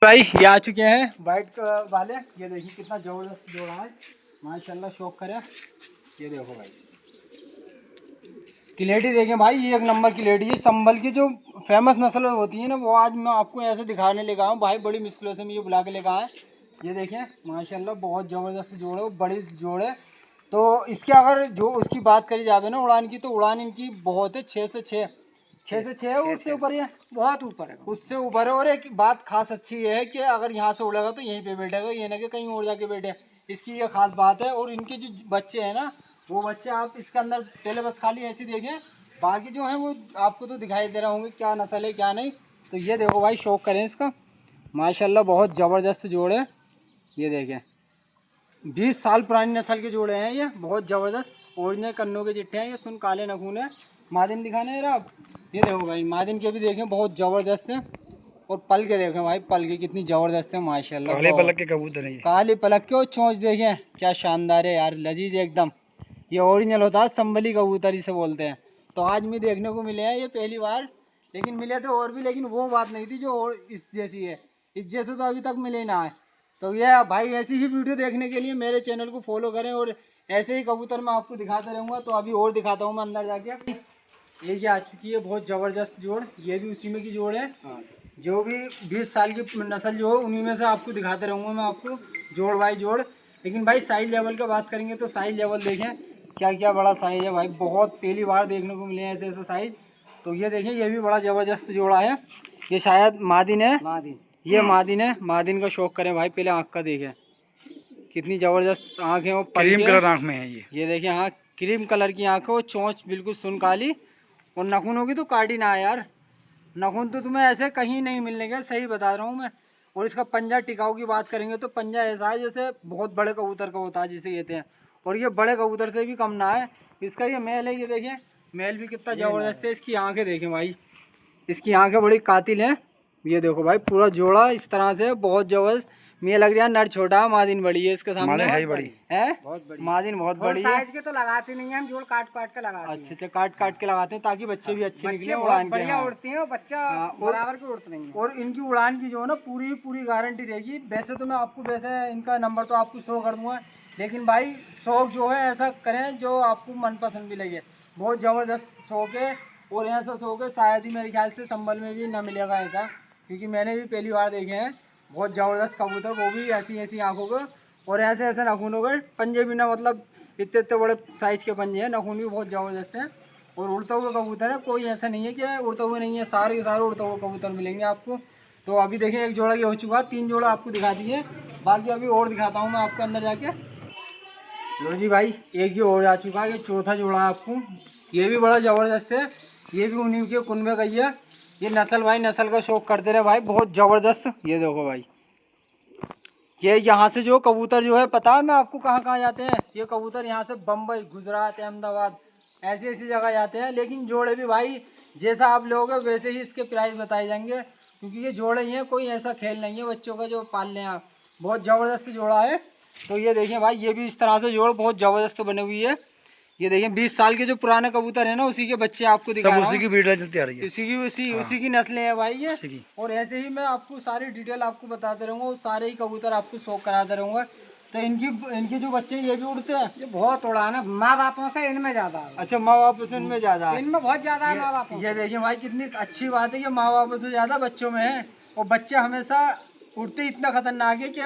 भाई ये आ चुके हैं वाइट वाले। ये देखिए कितना जबरदस्त जोड़ा है, माशाल्लाह शौक करे। ये देखो भाई क्लेटी देखें भाई, ये एक नंबर की लेडी है। संभल की जो फेमस नस्ल होती है ना, वो आज मैं आपको ऐसे दिखाने लेकर आया हूँ भाई। बड़ी मुश्किलों से मैं ये बुला के लेकर आया। ये देखें माशाल्लाह बहुत ज़बरदस्त जोड़ है, वो बड़ी जोड़ है। तो इसके अगर जो उसकी बात करी जाए ना उड़ान की, तो उड़ान इनकी बहुत है, 6 से 6 है, उससे ऊपर है, बहुत ऊपर है, उससे ऊपर है। और एक बात खास अच्छी ये है कि अगर यहाँ से उड़ेगा तो यहीं पे बैठेगा, ये ना कि कहीं और जाके बैठे। इसकी ये खास बात है। और इनके जो बच्चे हैं ना, वो बच्चे आप इसके अंदर पहले बस खाली ऐसे देखें, बाकी जो है वो आपको तो दिखाई दे रहा होंगे क्या नस्ल है क्या नहीं। तो ये देखो भाई शौक करें इसका, माशाल्लाह बहुत ज़बरदस्त जोड़ है। ये देखें 20 साल पुरानी नस्ल के जोड़े हैं ये, बहुत ज़बरदस्त ओरिजिनल कन्नों के चिट्ठे हैं। ये सुन काले नखून है। मादिन दिखाने है आप, ये देखो भाई मादिन के भी देखें बहुत ज़बरदस्त है। और पल के देखें भाई, पल के कितनी ज़बरदस्त है माशाल्लाह। काले पलक के कबूतर हैं ये। काले पलक के और चोंच देखें क्या शानदार है यार, लजीज एकदम। ये ओरिजिनल होता है, संभली कबूतर इसे बोलते हैं। तो आज भी देखने को मिले हैं ये पहली बार, लेकिन मिले तो और भी, लेकिन वो बात नहीं थी जो और इस जैसी है। इस जैसे तो अभी तक मिले ना है। तो ये भाई ऐसी ही वीडियो देखने के लिए मेरे चैनल को फॉलो करें, और ऐसे ही कबूतर मैं आपको दिखाता रहूँगा। तो अभी और दिखाता हूँ मैं अंदर जाके। ये आ चुकी है बहुत ज़बरदस्त जोड़, ये भी उसी में की जोड़ है। जो भी 20 साल की नस्ल जो हो उन्हीं में से आपको दिखाते रहूँगा मैं आपको, जोड़ बाई जोड़। लेकिन भाई साइज लेवल का बात करेंगे तो साइज लेवल देखें क्या क्या बड़ा साइज है भाई, बहुत पहली बार देखने को मिले हैं ऐसे ऐसे साइज। तो ये देखें ये भी बड़ा ज़बरदस्त जोड़ा है। ये शायद मादिन है, ये मादिन है। मादिन का शौक करें भाई, पहले आँख का देखें कितनी ज़बरदस्त आँख है। वो क्रीम कलर आँख में है ये देखें हाँ क्रीम कलर की आँख है। वो चोंच बिल्कुल सुन काली, और नखूनों की तो काटी ना है यार, नखून तो तुम्हें ऐसे कहीं नहीं मिलने के, सही बता रहा हूँ मैं। और इसका पंजा टिकाऊ की बात करेंगे तो पंजा ऐसा है जैसे बहुत बड़े कबूतर का होता है जिसे कहते हैं, और ये बड़े कबूतर से भी कम ना है। इसका ये मेल है, ये देखें मेल भी कितना ज़बरदस्त है। इसकी आंखें देखें भाई, इसकी आंखें बड़ी कातिल हैं। ये देखो भाई पूरा जोड़ा इस तरह से बहुत जबरदस्त। मुझे लग रहा है नर छोटा है, मादिन बड़ी है इसके सामने। है बड़ी है बहुत बड़ी, मादिन बहुत बड़ी है। साइज के तो लगाते नहीं है हम, जोड़ काट काट के लगाते हैं। अच्छा काट काट के लगाते हैं ताकि बच्चे भी अच्छे निकले, बहुत उड़ान के। बढ़िया उड़ती हैं, बच्चा बराबर के उड़ते नहीं है। और इनकी उड़ान की जो है ना पूरी पूरी गारंटी रहेगी। वैसे तो मैं आपको वैसे इनका नंबर तो आपको शो कर दूंगा, लेकिन भाई शौक जो है ऐसा करें जो आपको मनपसंद भी लगे। बहुत ज़बरदस्त शौक है, और ऐसा शौक है शायद ही मेरे ख्याल से संभल में भी ना मिलेगा ऐसा, क्योंकि मैंने भी पहली बार देखे हैं बहुत ज़बरदस्त कबूतर, वो भी ऐसी ऐसी आँखों को और ऐसे ऐसे नखूनों के। पंजे भी ना मतलब इतने इतने बड़े साइज़ के पंजे हैं, नखून भी बहुत ज़बरदस्त हैं। और उड़ता हुआ कबूतर है, कोई ऐसा नहीं है कि उड़ता हुआ नहीं है, सारे के सारे उड़ता हुआ कबूतर मिलेंगे आपको। तो अभी देखें एक जोड़ा ये हो चुका है, 3 जोड़ा आपको दिखा दिए, बाकी अभी और दिखाता हूँ मैं आपको अंदर जाके। लो जी भाई एक ये और आ चुका है, ये चौथा जोड़ा है आपको। ये भी बड़ा ज़बरदस्त है, ये भी उन्हीं के कुनबे का ही है। ये नस्ल भाई नस्ल का शौक करते रहे भाई, बहुत ज़बरदस्त। ये देखो भाई ये यहाँ से जो कबूतर जो है पता है मैं आपको कहाँ कहाँ जाते हैं। ये कबूतर यहाँ से बम्बई, गुजरात, अहमदाबाद ऐसी ऐसी जगह जाते हैं। लेकिन जोड़े भी भाई जैसा आप लोगे वैसे ही इसके प्राइस बताए जाएंगे, क्योंकि ये जोड़े ही हैं, कोई ऐसा खेल नहीं है बच्चों का जो पाल लें आप। बहुत ज़बरदस्त जोड़ा है। तो ये देखें भाई ये भी इस तरह से जोड़ बहुत ज़बरदस्त बनी हुई है। ये देखें 20 साल के जो पुराने कबूतर है ना उसी के बच्चे आपको दिखा रहा हूं। उसी की ब्रीड चलती आ रही है, उसी की नस्लें हैं भाई ये। और ऐसे ही मैं आपको सारी डिटेल आपको बताते रहूँगा, और सारे ही कबूतर आपको शौक कराते रहूँगा। तो इनके जो बच्चे ये भी उड़ते हैं। ये बहुत उड़ान है, माँ बापों से इनमें ज्यादा है। अच्छा माँ बापों से इनमें ज़्यादा है, इनमें बहुत ज्यादा है माँ बापों। ये देखिए भाई कितनी अच्छी बात है कि माँ बापों से ज़्यादा बच्चों में है। और बच्चे हमेशा उड़ते इतना खतरनाक है कि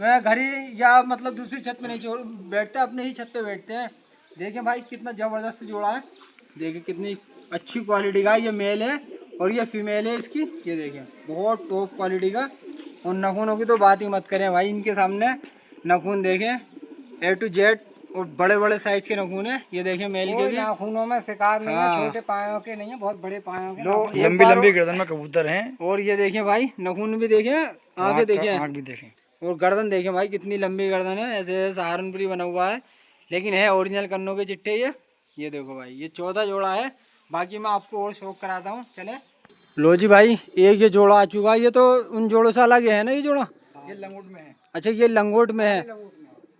वह घर ही या मतलब दूसरी छत पे नहीं छोड़ बैठते, अपने ही छत पे बैठते हैं। देखें भाई कितना ज़बरदस्त जोड़ा है, देखें कितनी अच्छी क्वालिटी का ये मेल है और ये फीमेल है इसकी। ये देखें बहुत टॉप क्वालिटी का। और नखूनों की तो बात ही मत करें भाई, इनके सामने नखून देखें A to Z, और बड़े बड़े साइज के नखून है। ये देखें मेल के भी नाखूनों में शिकार नहीं है, छोटे पायों के नहीं है, बहुत बड़े पायों के। लंबी लंबी गर्दन में कबूतर हैं। और ये देखें भाई नखून भी देखें, आंखें देखें, आँख भी देखें, और गर्दन देखें भाई कितनी लंबी गर्दन है, ऐसे सहारनपुरी बना हुआ है, लेकिन है ओरिजिनल कन्नों के चिट्ठे ये देखो भाई ये 14 जोड़ा है। बाकी मैं आपको और शौक कराता हूँ, चले। लो जी भाई एक ये जोड़ा आ चुका है, ये तो उन जोड़ों से अलग है ना ये जोड़ा। ये लंगोट में है। अच्छा ये लंगोट में है,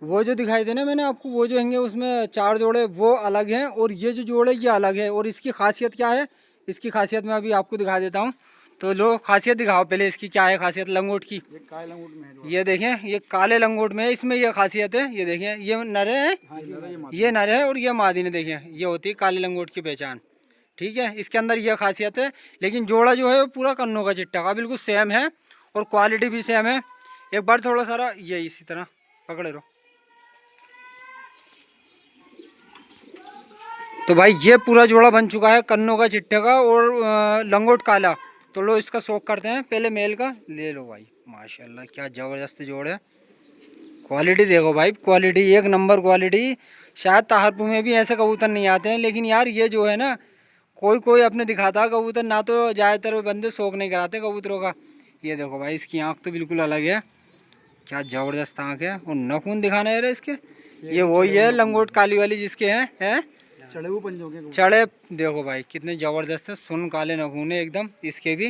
वो जो दिखाई देना मैंने आपको वो जो हैंगे उसमें 4 जोड़े वो अलग हैं, और ये जो जोड़े ये अलग है। और इसकी खासियत क्या है, इसकी खासियत मैं अभी आपको दिखा देता हूँ। तो लो खासियत दिखाओ पहले इसकी, क्या है खासियत लंगोट की। ये काले लंगोट में है जोड़ा। ये देखें, ये काले लंगोट में है, इसमें ये खासियत है। ये देखें, ये नरे है, ये नर है और ये मादी ने। देखें, ये होती है काले लंगोट की पहचान। ठीक है, इसके अंदर यह खासियत है। लेकिन जोड़ा जो है वो पूरा कन्नों का चिट्टा का बिल्कुल सेम है और क्वालिटी भी सेम है। एक बार थोड़ा सारा ये इसी तरह पकड़े रहो। तो भाई ये पूरा जोड़ा बन चुका है कन्नों का चिट्टे का और लंगोट काला। तो लो इसका शौक करते हैं पहले मेल का। ले लो भाई, माशाल्लाह क्या ज़बरदस्त जोड़ है। क्वालिटी देखो भाई, क्वालिटी एक नंबर क्वालिटी। शायद ताहरपुर में भी ऐसे कबूतर नहीं आते हैं, लेकिन यार ये जो है ना, कोई कोई अपने दिखाता है कबूतर, ना तो ज़्यादातर बंदे शौक नहीं कराते कबूतरों का। ये देखो भाई, इसकी आँख तो बिल्कुल अलग है, क्या ज़बरदस्त आँख है। और नखून दिखाना है इसके, ये वही है लंगोट काली वाली जिसके हैं चढ़े हुए पंजों के। चढ़े देखो भाई कितने ज़बरदस्त है, सुन काले नखून है एकदम इसके भी।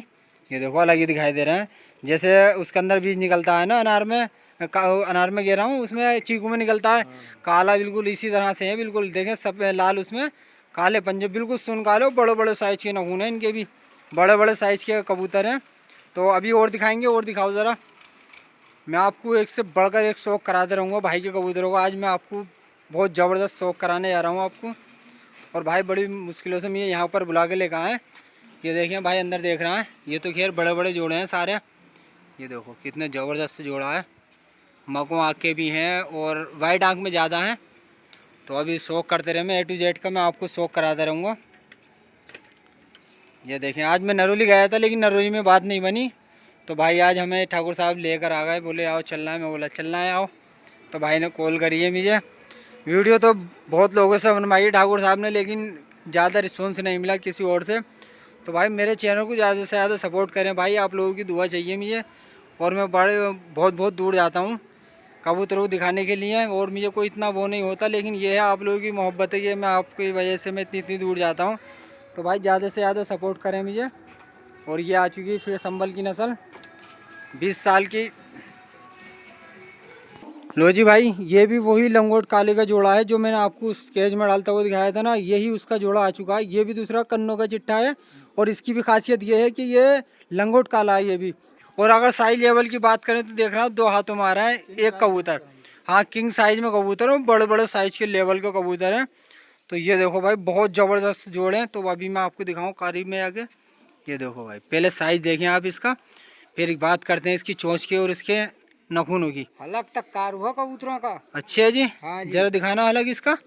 ये देखो अलग ही दिखाई दे रहे हैं, जैसे उसके अंदर बीज निकलता है ना अनार में, अनार में गिरा हूँ उसमें चीकू में निकलता है काला, बिल्कुल इसी तरह से है बिल्कुल। देखें सब लाल, उसमें काले पंजे, बिल्कुल सुन काले। बड़े बड़े साइज़ के नखून हैं इनके भी, बड़े बड़े साइज़ के कबूतर हैं। तो अभी और दिखाएंगे, और दिखाओ ज़रा। मैं आपको एक से बढ़कर एक शौक कराते रहूँगा भाई के कबूतरों का। आज मैं आपको बहुत ज़बरदस्त शौक कराने जा रहा हूँ आपको। और भाई बड़ी मुश्किलों से मैं यहाँ पर बुला के लेकर आए। ये देखें भाई अंदर देख रहा है, ये तो खैर बड़े बड़े जोड़े हैं सारे। ये देखो कितने ज़बरदस्त जोड़ा है, मको आँख के भी हैं और वाइट आँख में ज़्यादा हैं। तो अभी शौक करते रहे, मैं A to Z का मैं आपको शौक कराता रहूँगा। ये देखें, आज मैं नरोली गया था लेकिन नरोली में बात नहीं बनी। तो भाई आज हमें ठाकुर साहब लेकर आ गए, बोले आओ चलना है। मैं बोला चलना है आओ। तो भाई ने कॉल करी है मुझे। वीडियो तो बहुत लोगों से बनवाई ठाकुर साहब ने, लेकिन ज़्यादा रिस्पॉन्स नहीं मिला किसी और से। तो भाई मेरे चैनल को ज़्यादा से ज़्यादा सपोर्ट करें भाई, आप लोगों की दुआ चाहिए मुझे। और मैं बहुत बहुत दूर जाता हूँ कबूतरों को दिखाने के लिए, और मुझे कोई इतना वो नहीं होता, लेकिन ये है आप लोगों की मोहब्बत है, ये मैं आपकी वजह से मैं इतनी दूर जाता हूँ। तो भाई ज़्यादा से ज़्यादा सपोर्ट करें मुझे। और ये आ चुकी है फिर संभल की नस्ल, 20 साल की। लो जी भाई, ये भी वही लंगोट काले का जोड़ा है जो मैंने आपको उस केज में डालता हुआ दिखाया था ना, यही उसका जोड़ा आ चुका है। ये भी दूसरा कन्नों का चिट्ठा है और इसकी भी खासियत ये है कि ये लंगोट काला है ये भी। और अगर साइज लेवल की बात करें तो देख रहा हूँ 2 हाथों में आ रहा है एक कबूतर। हाँ, किंग साइज में कबूतर और बड़े बड़े साइज के लेवल के कबूतर हैं। तो ये देखो भाई बहुत ज़बरदस्त जोड़े हैं। तो अभी मैं आपको दिखाऊँ करीब में आके। ये देखो भाई, पहले साइज देखें आप इसका, फिर बात करते हैं इसकी चोंच की और इसके नखूनों की। अलग तक कार हुआ कबूतरों का। अच्छा है जी, हाँ जी। जरा दिखाना अलग इसका।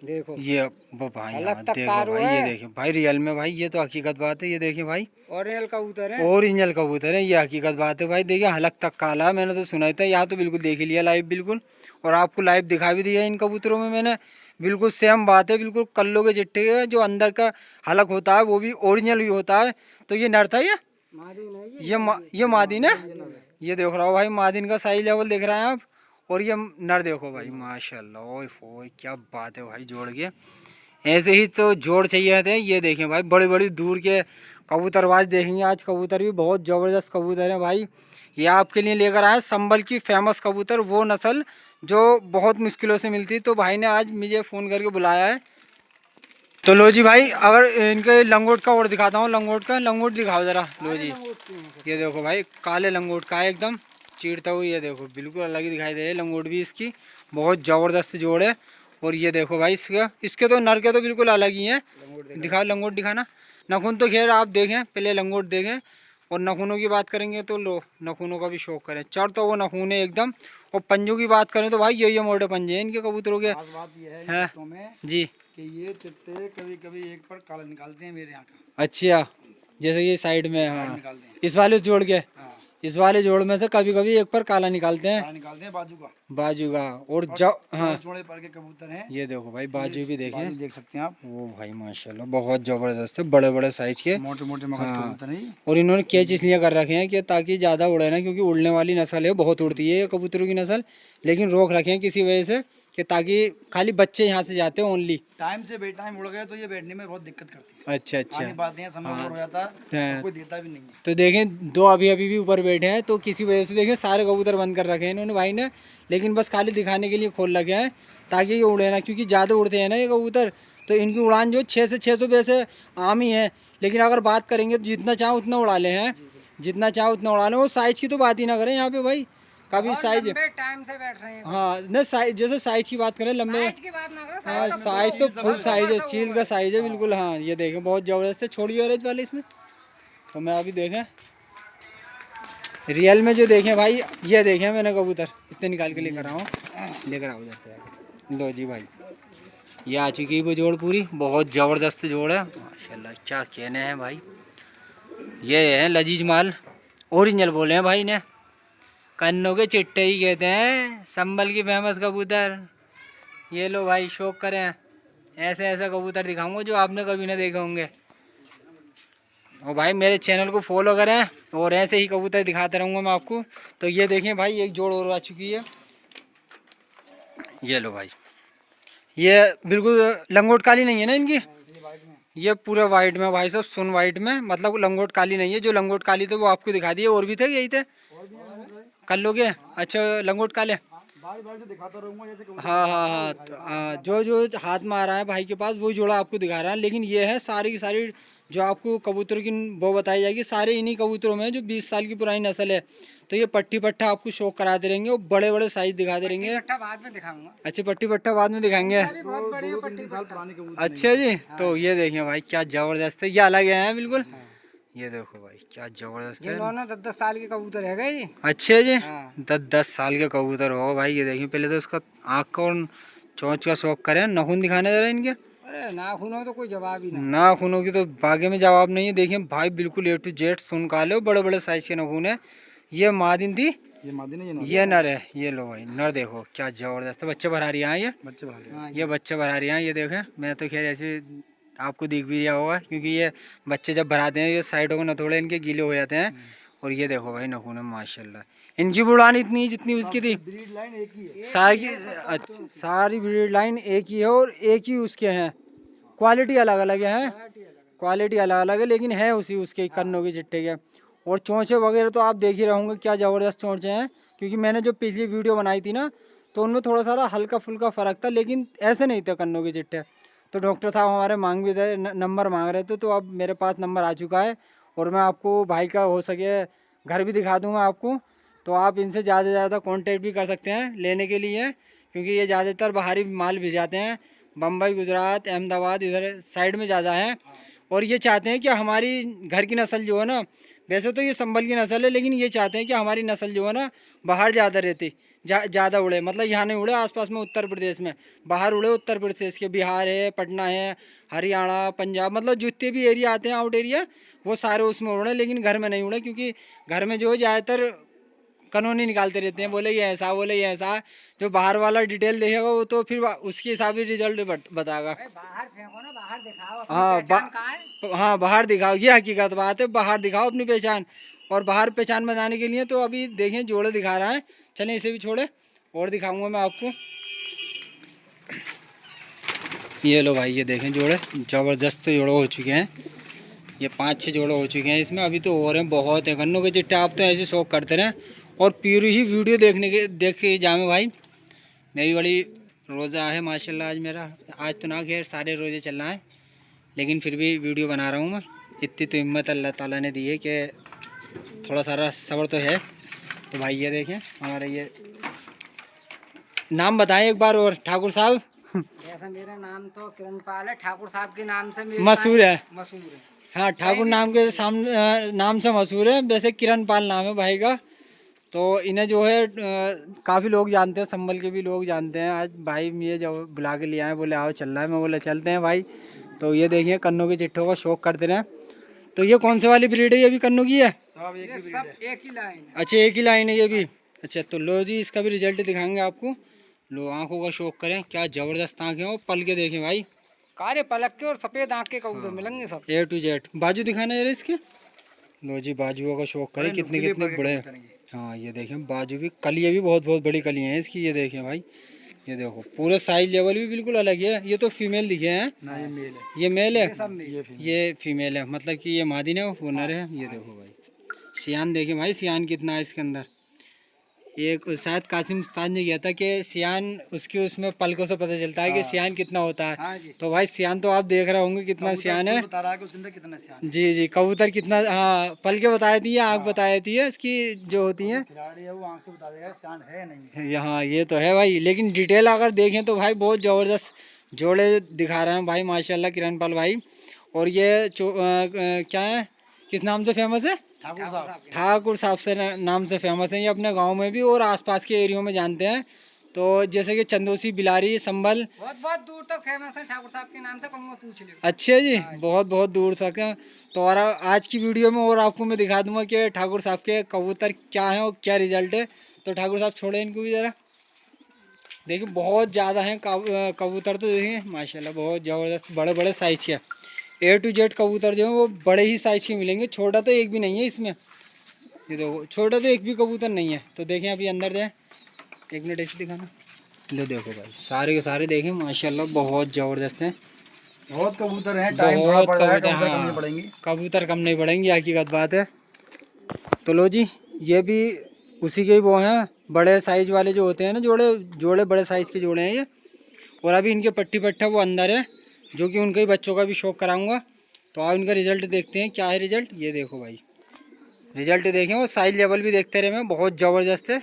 देखो ये वो भाई अलग हाँ, तक देखो कारो भाई, है। ये देखिए भाई रियल में भाई, ये तो हकीकत बात है। ये देखिए भाई ओरिजिनल कबूतर है। ओरिजिनल कबूतर है, ये हकीकत बात है भाई। देखिए हलक तक काला है, मैंने तो सुना ही था, यहाँ तो बिल्कुल देख ही लिया लाइव बिल्कुल। और आपको लाइव दिखा भी दिया इन कबूतरों में मैंने, बिल्कुल सेम बात है, बिल्कुल कल्लो के चिट्टे के जो अंदर का हलक होता है वो भी ओरिजिनल भी होता है। तो ये नर था ये मादीन है। ये देख रहा हो भाई, मादीन का साइज लेवल देख रहे हैं आप। और ये नर देखो भाई, माशाल्लाह ओए फोए क्या बात है भाई। जोड़ के ऐसे ही तो जोड़ चाहिए थे। ये देखें भाई, बड़ी बड़ी दूर के कबूतरबाज देखेंगे आज। कबूतर भी बहुत ज़बरदस्त कबूतर है भाई। ये आपके लिए लेकर आए संभल की फेमस कबूतर, वो नस्ल जो बहुत मुश्किलों से मिलती। तो भाई ने आज मुझे फ़ोन करके बुलाया है। तो लो जी भाई, अगर इनके लंगोट का और दिखाता हूँ, लंगोट का लंगोट दिखाओ ज़रा। लो जी, ये देखो भाई काले लंगोट का है एकदम चीरता हुआ। ये देखो बिल्कुल अलग ही दिखाई दे रही है लंगोट भी इसकी, बहुत ज़बरदस्त जोड़ है। और ये देखो भाई इसके तो नर के तो बिल्कुल अलग ही हैं। दिखाओ लंगोट दिखाना। नखून तो खैर आप देखें, पहले लंगोट देखें। और नखूनों की बात करेंगे तो लो नखूनों का भी शौक करें, चढ़ तो वो नखून है एकदम। और पंजों की बात करें तो भाई ये मोटे पंजे हैं इनके कबूतरों के। बात ये है जी कि ये चिट्टे कभी कभी एक पर काला निकालते हैं मेरे यहाँ का। अच्छा, जैसे ये साइड में, हाँ निकालते हैं इस वाले जोड़ के, हाँ, इस वाले जोड़ में से कभी कभी एक पर काला निकालते हैं, काला निकालते हैं बाजू का। बाजू का। और जब हाँ छोटे पर के कबूतर हैं। ये देखो भाई बाजू भी बाजू देखें, देख सकते हैं आप, वो भाई माशाल्लाह बहुत ज़बरदस्त है, बड़े बड़े साइज के। मोटे मोटे मगज हाँ। कबूतर हैं ये। और इन्होंने कैच इसलिए कर रखे हैं कि ताकि ज़्यादा उड़े ना, क्योंकि उड़ने वाली नस्ल है, बहुत उड़ती है ये कबूतरों की नस्ल। लेकिन रोक रखे हैं किसी वजह से कि ताकि खाली बच्चे यहाँ से जाते हैं ओनली। टाइम से बेटाइम उड़ गए तो ये बैठने में बहुत दिक्कत करती है। अच्छा अच्छा, आने पाते हैं, समय और हो जाता है, हाँ। कोई देता भी नहीं है। तो देखें दो अभी भी ऊपर बैठे हैं, तो किसी वजह से देखें सारे कबूतर बंद कर रखे हैं इन्होंने भाई ने। लेकिन बस खाली दिखाने के लिए खोल रखे हैं ताकि ये उड़े ना, क्योंकि ज़्यादा उड़ते हैं ना ये कबूतर। तो इनकी उड़ान जो 600 से 600 वैसे आम ही है, लेकिन अगर बात करेंगे तो जितना चाहो उतना उड़ा ले हैं, जितना चाहो उतना उड़ा लें। वो साइज की तो बात ही ना करें यहाँ पे भाई, कभी साइज, टाइम से बैठ रहे हैं। हाँ न साइज, जैसे साइज की बात करें लंबे, साइज की बात ना करो, हाँ साइज तो फुल साइज है, चील का साइज है बिल्कुल। हाँ ये देखें बहुत ज़बरदस्त है, छोड़ी ऑरेंज वाले इसमें। तो मैं अभी देखें रियल में जो देखें भाई, ये देखें मैंने कबूतर इतने निकाल के लेकर आऊँ, लेकर आओ जैसे। लो जी भाई ये आ चुकी है वो जोड़ पूरी, बहुत ज़बरदस्त जोड़ है माशाल्लाह, क्या कहने हैं भाई। ये है लजीज माल, ओरिजिनल बोले हैं भाई ने, कन्नों के चिट्टे ही कहते हैं, संभल की फेमस कबूतर। ये लो भाई शौक करें, ऐसे ऐसा कबूतर दिखाऊंगा जो आपने कभी ना देखे होंगे। और भाई मेरे चैनल को फॉलो करें और ऐसे ही कबूतर दिखाते रहूँगा मैं आपको। तो ये देखें भाई एक जोड़ और आ चुकी है, ये लो भाई, ये बिल्कुल लंगोट काली नहीं है ना इनकी, ये पूरे वाइट में भाई साहब, सुन वाइट में, मतलब लंगोट काली नहीं है। जो लंगोट काली थे वो आपको दिखा दिए, और भी थे यही थे कर लोगे। अच्छा लंगोट काले, बार से दिखाता रहूंगा जैसे हाँ हाँ हाँ, जो जो हाथ में आ रहा है भाई के पास वो जोड़ा आपको दिखा रहा है। लेकिन ये है सारी की सारी जो आपको कबूतरों की वो बताई जाएगी, सारे इन्हीं कबूतरों में जो 20 साल की पुरानी नस्ल है। तो ये पट्टी पट्टा आपको शौक कराते रहेंगे और बड़े बड़े साइज दिखाते रहेंगे। बाद में दिखाऊंगा। अच्छा पट्टी पट्टा बाद में दिखाएंगे। बहुत बढ़िया पट्टी साल पुराने कबूतर। अच्छा जी, तो ये देखिए भाई क्या जबरदस्त है, ये अलग है बिल्कुल। ये देखो भाई क्या जबरदस्त है, 10-10 साल के कबूतर है जी। अच्छे जी, हाँ। 10-10 साल के कबूतर हो भाई। ये देखिए पहले तो उसका आँख का और चोंच का शौक करें, नाखून दिखाने जरा इनके। अरे नाखूनों तो कोई जवाब ही ना। नाखूनों की तो बागे में जवाब नहीं है। देखिए भाई बिल्कुल A to Z सुन काले, बड़े बड़े साइज के नाखून है। ये मादिन थी, ये मादी नहीं, ये नर है। ये लो भाई नर देखो क्या जबरदस्त है, बच्चे भरा रही है ये, बच्चे बना लिया। ये बच्चे भरा रही हैं। ये देखें, मैं तो खैर ऐसे आपको दिख भी रहा होगा, क्योंकि ये बच्चे जब भराते हैं ये साइडों को नथोड़े इनके गीले हो जाते हैं। और ये देखो भाई नखून है माशाल्लाह, इनकी बुड़ानी इतनी जितनी उसकी थी, ब्रीड लाइन एक ही है, सारी अच्छा सारी ब्रीड लाइन एक ही है और एक ही उसके हैं, क्वालिटी अलग अलग है, क्वालिटी अलग अलग है, लेकिन है उसी उसके कन्नों के चिट्टे के। और चोंचे वगैरह तो आप देख ही रहे होंगे क्या ज़बरदस्त चोंचे हैं, क्योंकि मैंने जो पिछली वीडियो बनाई थी ना तो उनमें थोड़ा सा हल्का फुल्का फ़र्क था, लेकिन ऐसे नहीं थे कन्नों के चिट्टे। तो डॉक्टर साहब हमारे मांग भी थे, नंबर मांग रहे थे, तो अब मेरे पास नंबर आ चुका है और मैं आपको भाई का हो सके घर भी दिखा दूँगा आपको। तो आप इनसे ज़्यादा से ज़्यादा कॉन्टेक्ट भी कर सकते हैं लेने के लिए, क्योंकि ये ज़्यादातर बाहरी माल भिजाते हैं, बम्बई गुजरात अहमदाबाद इधर साइड में ज़्यादा हैं। और ये चाहते हैं कि हमारी घर की नस्ल जो है ना, वैसे तो ये संभल की नस्ल है, लेकिन ये चाहते हैं कि हमारी नस्ल जो है ना बाहर ज़्यादा रहती, ज़्यादा उड़े, मतलब यहाँ नहीं उड़े आसपास में उत्तर प्रदेश में, बाहर उड़े उत्तर प्रदेश के, बिहार है, पटना है, हरियाणा, पंजाब, मतलब जितने भी एरिया आते हैं आउट एरिया वो सारे उसमें उड़े, लेकिन घर में नहीं उड़े, क्योंकि घर में जो है ज़्यादातर कानूनी निकालते रहते हैं, बोले ये ऐसा, बोले ये ऐसा। जो बाहर वाला डिटेल देखेगा वो तो फिर उसके हिसाब से रिजल्ट बताएगा। बाहर फेंको ना, बाहर दिखाओ अपनी हाँ पहचान कहाँ है? हाँ बाहर दिखाओ, ये हकीकत बात है, बाहर दिखाओ अपनी पहचान। और बाहर पहचान बनाने के लिए तो अभी देखें जोड़े दिखा रहा है, चलें इसे भी छोड़े और दिखाऊंगा मैं आपको। ये लो भाई ये देखें जोड़े ज़बरदस्त जोड़े हो चुके हैं, ये 5-6 जोड़े हो चुके हैं इसमें, अभी तो और हैं बहुत है कन्नों के चिट्टे। आप तो ऐसे शौक करते रहें और पूरी ही वीडियो देख के जामे भाई। मेरी बड़ी रोज़ा है माशाल्लाह आज मेरा, आज तो ना खैर सारे रोज़े चल रहा है, लेकिन फिर भी वीडियो बना रहा हूँ मैं। इतनी तो हिम्मत अल्लाह ताला ने दी है कि थोड़ा सारा सब्र तो है। तो भाई ये देखें हमारा ये नाम बताएं एक बार और ठाकुर साहब। ऐसा मेरा नाम तो किरणपाल है, ठाकुर साहब के नाम से मशहूर है। मशहूर है। हाँ ठाकुर नाम के सामने नाम से मशहूर है, वैसे किरण पाल नाम है भाई का। तो इन्हें जो है काफ़ी लोग जानते हैं, संभल के भी लोग जानते हैं। आज भाई ये जब बुला के लिए आए, बोले आओ चल रहा है, मैं बोले चलते हैं भाई। तो ये देखिए कन्नों के चिट्ठों का शौक करते रहे। तो ये कौन से वाली ब्रीड है, ये भी कन्नों की है? सब एक ही ब्रीड सब है। एक ही लाइन है। अच्छा एक ही लाइन है ये भी। अच्छा तो लो जी इसका भी रिजल्ट दिखाएंगे आपको। लो आँखों का शौक करें, क्या ज़बरदस्त आँखें हो, पल के देखें भाई, काले पलक के और सफ़ेद आँख के कबूतर मिलेंगे सब। A to Z। बाजू दिखाना यार इसके। लो जी बाजुओं का शौक करें, कितने कितने बड़े। हाँ ये देखें बाजू भी, कलियाँ भी बहुत बहुत बड़ी कलियाँ हैं इसकी। ये देखें भाई, ये देखो पूरे साइज लेवल भी बिल्कुल अलग है। ये तो फीमेल दिखे हैं ना, ये मेल है, ये मेल है, ये ये फीमेल है, मतलब कि ये मादी है वो नर है। ये देखो भाई सियान देखें भाई, सियान कितना है इसके अंदर। एक शायद कासिम उस्ताद ने किया था कि सियान उसकी उसमें पलकों से पता चलता है कि सियान कितना होता है। हाँ जी। तो भाई सियान तो आप देख रहे होंगे कितना सियान है। बता रहा है कि उसके अंदर कितना सियान है। जी जी, कबूतर कितना, हाँ पल के बता देती है, आँख बता देती है उसकी जो होती है। खिलाड़ी है वो आंख से बता देगा सियान है या नहीं है। यहाँ ये तो है भाई, लेकिन डिटेल अगर देखें तो भाई बहुत ज़बरदस्त जोड़े दिखा रहे हैं भाई माशाल्लाह किरण पाल भाई। और ये क्या है, किस नाम से फेमस है? ठाकुर साहब। ठाकुर साहब से नाम से फेमस है ये अपने गांव में भी और आसपास के एरियो में जानते हैं। तो जैसे कि चंदोसी, बिलारी, संभल, बहुत बहुत दूर तक फेमस है ठाकुर साहब के नाम से, कहूँगा पूछ लियो। अच्छे जी, बहुत बहुत दूर तक हैं। तो और आज की वीडियो में और आपको मैं दिखा दूंगा कि ठाकुर साहब के कबूतर क्या हैं और क्या रिजल्ट है। तो ठाकुर साहब छोड़े इनको भी ज़रा, देखिए बहुत ज़्यादा हैं कबूतर, तो देखिए माशाल्लाह बहुत ज़बरदस्त बड़े बड़े साइज़ के A to Z कबूतर जो है वो बड़े ही साइज़ के मिलेंगे, छोटा तो एक भी नहीं है इसमें। ये देखो छोटा तो एक भी कबूतर नहीं है। तो देखें अभी अंदर जाए, एक मिनट ऐसे दिखाना, लो देखो भाई सारे के सारे देखें माशाल्लाह बहुत ज़बरदस्त हैं। बहुत कबूतर हैं, टाइम थोड़ा बहुत पड़ रहा है, कबूतर, कबूतर कम हाँ नहीं पड़ेंगे। कबूतर कम नहीं पड़ेंगे, हकीकत बात है। तो लो जी, ये भी उसी के ही वो हैं, बड़े साइज वाले जो होते हैं ना जोड़े, जोड़े बड़े साइज़ के जोड़े हैं ये। और अभी इनके पट्टी पट्टा वो अंदर है, जो कि उनके ही बच्चों का भी शौक कराऊंगा। तो आप इनका रिजल्ट देखते हैं क्या है रिजल्ट। ये देखो भाई रिजल्ट देखें, और साइज लेवल भी देखते रहे मैं, बहुत ज़बरदस्त है।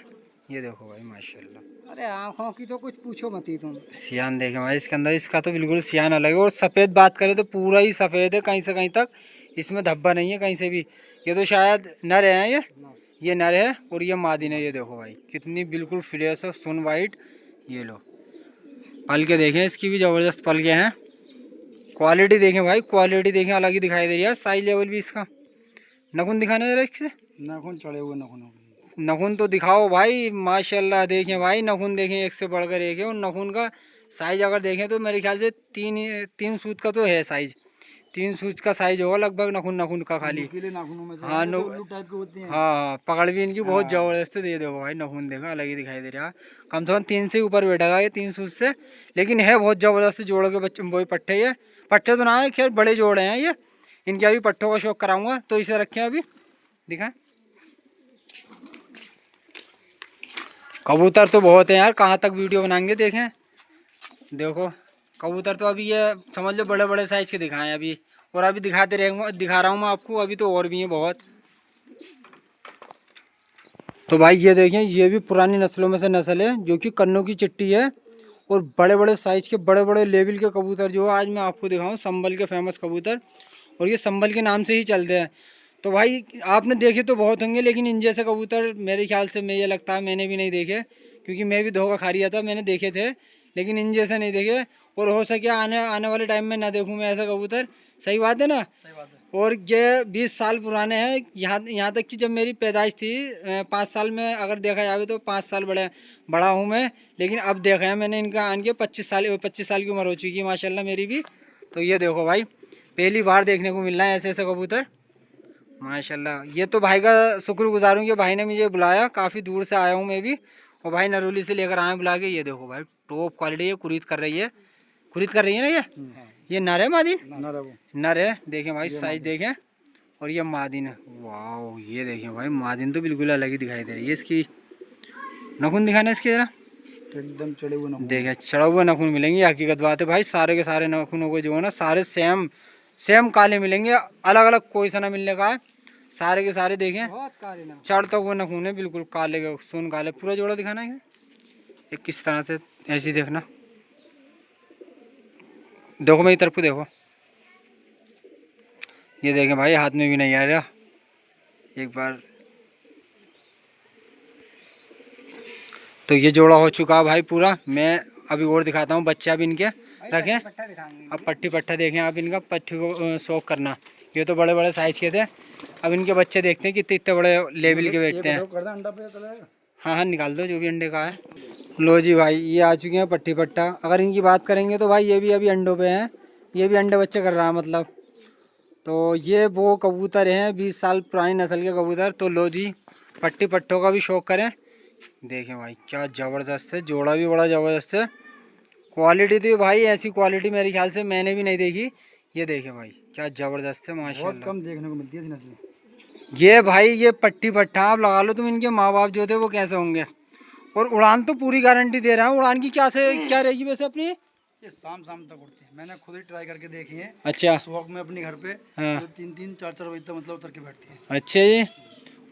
ये देखो भाई माशाल्लाह, अरे आँखों की तो कुछ पूछो मत ही तुम। सियान देखें भाई इसके अंदर, इसका तो बिल्कुल सियान अलग है। और सफ़ेद बात करें तो पूरा ही सफ़ेद है, कहीं से कहीं तक इसमें धब्बा नहीं है कहीं से भी। ये तो शायद नर है, ये नर है और ये मादिन है। ये देखो भाई कितनी बिल्कुल फ्रेश है, सुन वाइट। ये लो पल के देखें, इसकी भी ज़बरदस्त पल के हैं। क्वालिटी देखें भाई, क्वालिटी देखें अलग ही दिखाई दे रही है। साइज लेवल भी इसका, नखून दिखाना जरा इससे, नाखून चढ़े हुए नाखून। नखून तो दिखाओ भाई माशाल्लाह। देखें भाई नखून देखें, एक से बढ़कर एक है। और नखून का साइज अगर देखें तो मेरे ख्याल से तीन सूत का तो है साइज, 3 सूच का साइज होगा लगभग नखून, नखून का खाली। नाखूनों में से हाँ जो उल्लू टाइप के होते हैं। हाँ पकड़ भी इनकी बहुत ज़बरदस्त है। दे देखो भाई नखून देखो अलग ही दिखाई दे रहा है, कम से कम 3 से ऊपर बैठेगा ये 3 सूच से। लेकिन है बहुत ज़बरदस्त जोड़ों के बच्चे, वही पट्टे, ये पट्टे तो ना है खैर, बड़े जोड़े हैं ये। इनके अभी पट्टों का शौक कराऊंगा, तो इसे रखें अभी दिखाएं। कबूतर तो बहुत है यार, कहाँ तक वीडियो बनाएंगे। देखें देखो कबूतर तो अभी ये समझ लो बड़े बड़े साइज के दिखाएं अभी, और अभी दिखाते रहेंगे, दिखा रहा हूँ मैं आपको, अभी तो और भी हैं बहुत। तो भाई ये देखें, ये भी पुरानी नस्लों में से नस्ल है, जो कि कन्नों की चिट्टी है। और बड़े बड़े साइज के बड़े बड़े लेवल के कबूतर जो है आज मैं आपको दिखाऊँ, संभल के फेमस कबूतर, और ये संभल के नाम से ही चलते हैं। तो भाई आपने देखे तो बहुत होंगे, लेकिन इन जैसे कबूतर मेरे ख्याल से मैं ये लगता है मैंने भी नहीं देखे, क्योंकि मैं भी धोखा खा रहा था। मैंने देखे थे लेकिन इन जैसे नहीं देखे, और हो सके आने आने वाले टाइम में ना देखूँ मैं ऐसा कबूतर। सही बात है ना? सही बात है। और ये 20 साल पुराने हैं। यहाँ तक कि जब मेरी पैदाइश थी 5 साल में अगर देखा जाए तो 5 साल बड़ा हूँ मैं। लेकिन अब देखा है मैंने इनका आन के 25 साल की उम्र हो चुकी है माशाल्लाह मेरी भी। तो ये देखो भाई पहली बार देखने को मिल रहा है ऐसे ऐसे कबूतर माशाल्लाह। ये तो भाई का शुक्रगुजार हूँ कि भाई ने मुझे बुलाया, काफ़ी दूर से आया हूँ मैं भी, और भाई नरोली से लेकर आए बुला के। ये देखो भाई टॉप क्वालिटी, ये कुरीद कर रही है ना ये नर है मादिन? नर है। देखें भाई साइज देखें, और ये मादिन है। वाह ये देखें भाई मादिन तो बिल्कुल अलग ही दिखाई दे रही है। इसकी नखून दिखाना इसके जरा, एकदम चढ़े हुए नाखून। देखें चढ़ा हुए नखून मिलेंगे, हकीकत बात है भाई। सारे के सारे नखूनों को जो है ना सारे सेम काले मिलेंगे, अलग अलग कोई सा ना मिलने का है। सारे के सारे देखें बहुत काले ना, चढ़ता हुए नखून है बिल्कुल काले के, सुन काले। पूरा जोड़ा दिखाना है एक किस तरह से, ऐसे ही देखना। देखो मेरी तरफ को देखो, ये देखें भाई हाथ में भी नहीं आ रहा एक बार। तो ये जोड़ा हो चुका है भाई पूरा। मैं अभी और दिखाता हूँ बच्चे अब इनके रखें। पट्टा दिखाएंगे। अब पट्टी पट्टा देखें आप इनका, पट्टी को शौक करना। ये तो बड़े बड़े साइज के थे, अब इनके बच्चे देखते हैं कितने इतने बड़े लेवल के बैठते हैं। हाँ हाँ निकाल दो जो भी अंडे का है। लो जी भाई ये आ चुके हैं पट्टी पट्टा। अगर इनकी बात करेंगे तो भाई ये भी अभी अंडों पे हैं, ये भी अंडे बच्चे कर रहा है मतलब। तो ये वो कबूतर हैं 20 साल पुरानी नस्ल के कबूतर। तो लो जी पट्टी पट्टों का भी शौक करें। देखें भाई क्या ज़बरदस्त है, जोड़ा भी बड़ा ज़बरदस्त है। क्वालिटी तो भाई ऐसी क्वालिटी मेरे ख्याल से मैंने भी नहीं देखी। ये देखें भाई क्या ज़बरदस्त है माशाल्लाह। बहुत कम देखने को मिलती है इस नस्ल में। ये भाई ये पट्टी पट्टा आप लगा लो तुम, इनके माँ बाप जो थे वो कैसे होंगे। और उड़ान तो पूरी गारंटी दे रहा है। उड़ान की क्या रहेगी वैसे अपनी? ये शाम शाम तक उड़ती है, मैंने खुद ही ट्राई करके देखी है। अच्छा। शौक में अपने घर पे हाँ। तो 3-3, 4-4 बजे तक मतलब उतर के बैठती है। अच्छा जी।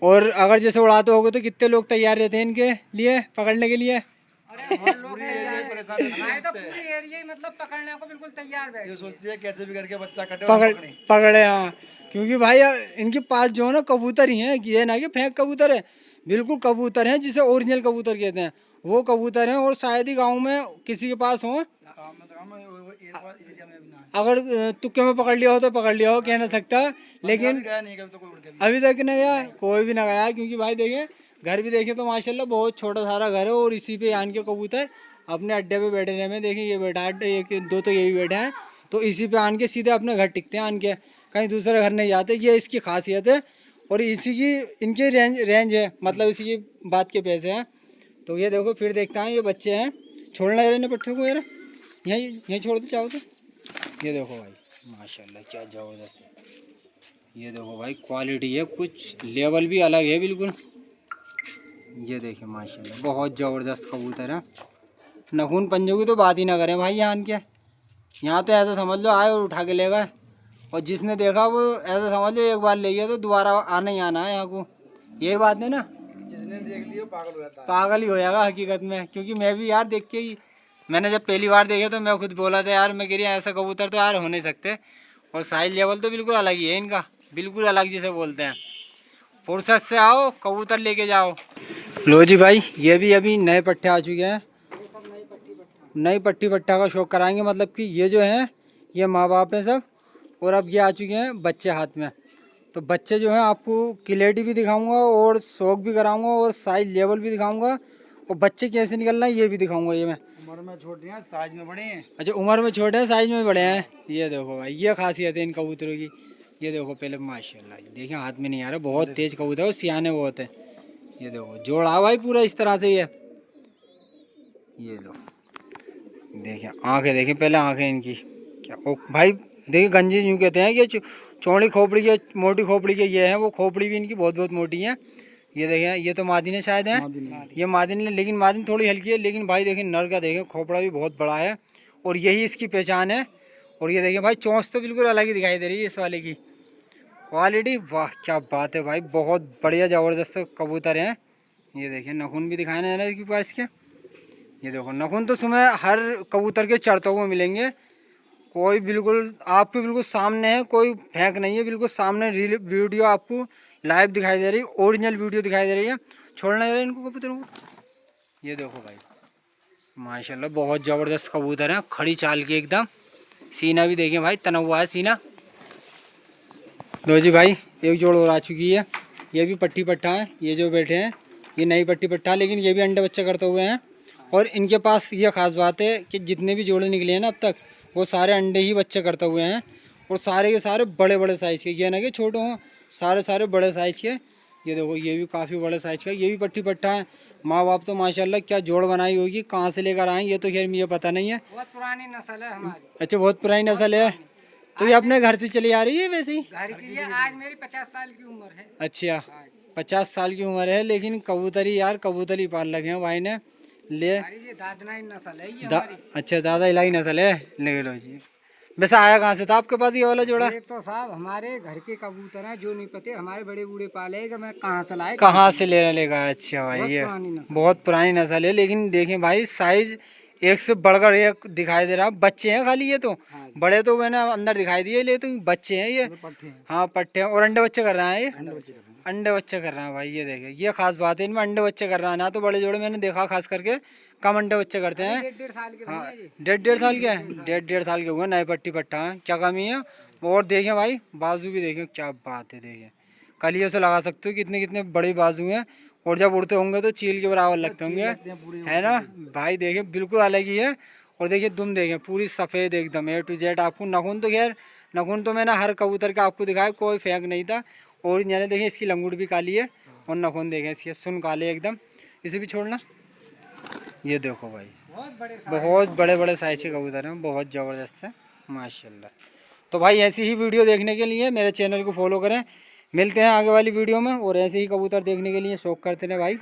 और अगर जैसे उड़ाते होगे तो कितने लोग तैयार रहते हैं इनके लिए पकड़ने के लिए? अरे बहुत लोग पूरी तैयार एरिया हैं। परेशान होती है हमारे तो इससे। पूरी एरिया ही मतलब पकड़ने को बिल्कुल तैयार बैठे ये हैं। सोचती है कैसे भी करके बच्चा कटे और पकड़ हम पकड़े। पकड़े, हाँ। क्योंकि भाई इनके पास जो है ना कबूतर ही हैं, ये ना कि फेंक कबूतर है, बिल्कुल कबूतर हैं जिसे ओरिजिनल कबूतर कहते हैं, वो कबूतर हैं। और शायद ही गाँव में किसी के पास हो। काम है, वो एरिया में भी ना है। अगर तुक्के में पकड़ लिया हो तो पकड़ लिया हो, कह नहीं सकता, लेकिन अभी गया नहीं कभी तो कोई उड़ के भी। अभी तक नहीं गया, कोई भी ना गया। क्योंकि भाई देखें, घर भी देखें तो माशाल्लाह बहुत छोटा सारा घर है, और इसी पे आन के कबूतर अपने अड्डे पे बैठे रहे में। देखें ये बैठा है, एक दो तो ये भी बैठे हैं, तो इसी पे आन के सीधे अपने घर टिकते हैं, आन के कहीं दूसरे घर नहीं जाते। ये इसकी खासियत है, और इसी की इनकी रेंज है, मतलब इसी की बात के पैसे हैं। तो ये देखो, फिर देखता है ये बच्चे हैं, छोड़ना है इन्हें पट्टे को यार, यहीं यहीं छोड़ दो चाहो तो। ये देखो भाई माशाल्लाह क्या ज़बरदस्त है। ये देखो भाई क्वालिटी है, कुछ लेवल भी अलग है बिल्कुल। ये देखिए माशाल्लाह बहुत ज़बरदस्त कबूतर है। नखून पंजों की तो बात ही ना करें भाई। यहाँ तो ऐसा समझ लो आए और उठा के ले गए, और जिसने देखा वो ऐसा समझ लो एक बार ले गया तो दोबारा आना ही आना है यहाँ को। यही बात है ना, जिसने देख लिया पागल हो जाता है। पागल ही हो जाएगा हकीकत में। क्योंकि मैं भी यार देख के ही, मैंने जब पहली बार देखे तो मैं खुद बोला था यार, मैं कह रही ऐसा कबूतर तो यार हो नहीं सकते। और साइज लेवल तो बिल्कुल अलग ही है इनका, बिल्कुल अलग जिसे बोलते हैं। फुर्सत से आओ कबूतर लेके जाओ। लो जी भाई, ये भी अभी नए पट्टे आ चुके हैं, नई पट्टी पट्टा का शौक कराएंगे। मतलब कि ये जो हैं ये माँ बाप हैं सब, और अब ये आ चुके हैं बच्चे हाथ में। तो बच्चे जो हैं आपको क्लियरिटी भी दिखाऊंगा, और शौक भी कराऊंगा, और साइज लेवल भी दिखाऊंगा, और बच्चे कैसे निकलना है ये भी दिखाऊंगा। ये मैं उम्र में छोटे हैं, साइज में बड़े हैं। अच्छा, उम्र में छोटे हैं साइज में बड़े हैं। ये देखो भाई, ये खासियत है इन कबूतरों की। ये देखो पहले माशाल्लाह, देखिए हाथ में नहीं आ रहा, बहुत तेज कबूतर है और सियाने बहुत है। ये देखो जोड़ा भाई पूरा इस तरह से। ये लो देखिए आंखें, देखिए पहले आंखें इनकी क्या। ओ भाई देखिए, गंजी यूँ कहते हैं कि चौड़ी खोपड़ी के मोटी खोपड़ी के ये हैं, वो खोपड़ी भी इनकी बहुत बहुत मोटी है। ये देखें, ये तो मादिन है शायद है, ये मादिन है, लेकिन मादिन थोड़ी हल्की है। लेकिन भाई देखें नर का देखें खोपड़ा भी बहुत बड़ा है, और यही इसकी पहचान है। और ये देखें भाई चोंच तो बिल्कुल अलग ही दिखाई दे रही है इस वाले की। क्वालिटी वाह क्या बात है भाई, बहुत बढ़िया ज़बरदस्त कबूतर हैं। ये देखिए नखून भी दिखाए ना इसके पास के। ये देखो नखून तो सुबह हर कबूतर के चढ़ते हुए मिलेंगे, कोई बिल्कुल आपके बिल्कुल सामने है, कोई फेंक नहीं है, बिल्कुल सामने वीडियो आपको लाइव दिखाई दे रही है, ओरिजिनल वीडियो दिखाई दे रही है। छोड़ना है इनको कबूतर को। ये देखो भाई माशाल्लाह बहुत ज़बरदस्त कबूतर हैं, खड़ी चाल की एकदम। सीना भी देखें भाई, तना हुआ है सीना। लो जी भाई, एक जोड़ और आ चुकी है, ये भी पट्टी पट्टा है। ये जो बैठे हैं ये नई पट्टी पट्टा, लेकिन ये भी अंडे बच्चे करते हुए हैं। और इनके पास ये ख़ास बात है कि जितने भी जोड़े निकले हैं ना अब तक, वो सारे अंडे ही बच्चे करते हुए हैं, और सारे के सारे बड़े बड़े साइज़ के। ये ना कि छोटे हों, सारे सारे बड़े साइज़ के। ये देखो ये भी काफ़ी बड़े साइज़ का, ये भी पट्टी पट्टा है। माँ बाप तो माशाल्लाह क्या जोड़ बनाई होगी, कहाँ से लेकर आए ये तो खैर मुझे पता नहीं है। बहुत पुरानी नस्ल है हमारी। अच्छा, बहुत पुरानी नस्ल है। तो ये अपने घर से चली आ रही है वैसे ही? घर की है, आज मेरी 50 साल की उम्र है। अच्छा 50 साल की उम्र है, लेकिन कबूतरी यार कबूतरी पाल लगे हैं भाई ने ले। हमारी ये दादनाई नस्ल है ये हमारी। अच्छा दादा इलाही नस्ल है। ले लो जी। वैसे आया कहाँ से था आपके पास ये वाला जोड़ा? ये तो साहब हमारे घर के कबूतर हैं, जो नहीं पते हमारे बड़े बूढ़े पाले कि मैं कहाँ से लाए, कहाँ से लेने लेगा। अच्छा भाई बहुत ये पुरानी नस्ल। बहुत पुरानी नस्ल है, लेकिन देखें भाई साइज एक से बढ़कर एक दिखाई दे रहा। बच्चे हैं खाली ये तो, हाँ। बड़े तो मैंने अंदर दिखाई दिए, लेकिन बच्चे हैं ये। पट्टे हैं। हाँ पट्टे हैं, और अंडे बच्चे कर रहा है ये। अंडे बच्चे कर रहे हैं। अंडे बच्चे कर रहा है भाई। ये देखे ये खास बात है इनमें, अंडे बच्चे कर रहा है ना। तो बड़े जोड़े मैंने देखा खास करके कम अंडे बच्चे करते हैं। 1.5 साल के हाँ भैया जी। 1.5 साल के हैं, 1.5 साल के हुए नए पट्टी पट्टा हैं, क्या कमी है। और देखें भाई बाजू भी देखें, क्या बात है। देखें कलियों से लगा सकते हो कितने कितने बड़े बाजू हैं, और जब उड़ते होंगे तो चील के बराबर लगते होंगे, है ना भाई। देखें बिल्कुल अलग ही है। और देखिए दुम देखें पूरी सफ़ेद एकदम A to Z। आपको नखून तो खैर, नखून तो मैंने हर कबूतर का आपको दिखाया, कोई फेंक नहीं था। और मैंने देखें इसकी लंगूट भी काली है, और नखून देखें इसके सुन काले एकदम। इसे भी छोड़ना। ये देखो भाई बहुत बड़े बड़े साइज के कबूतर हैं, बहुत ज़बरदस्त है माशाल्लाह। तो भाई ऐसी ही वीडियो देखने के लिए मेरे चैनल को फॉलो करें। मिलते हैं आगे वाली वीडियो में, और ऐसे ही कबूतर देखने के लिए शौक करते रहे भाई।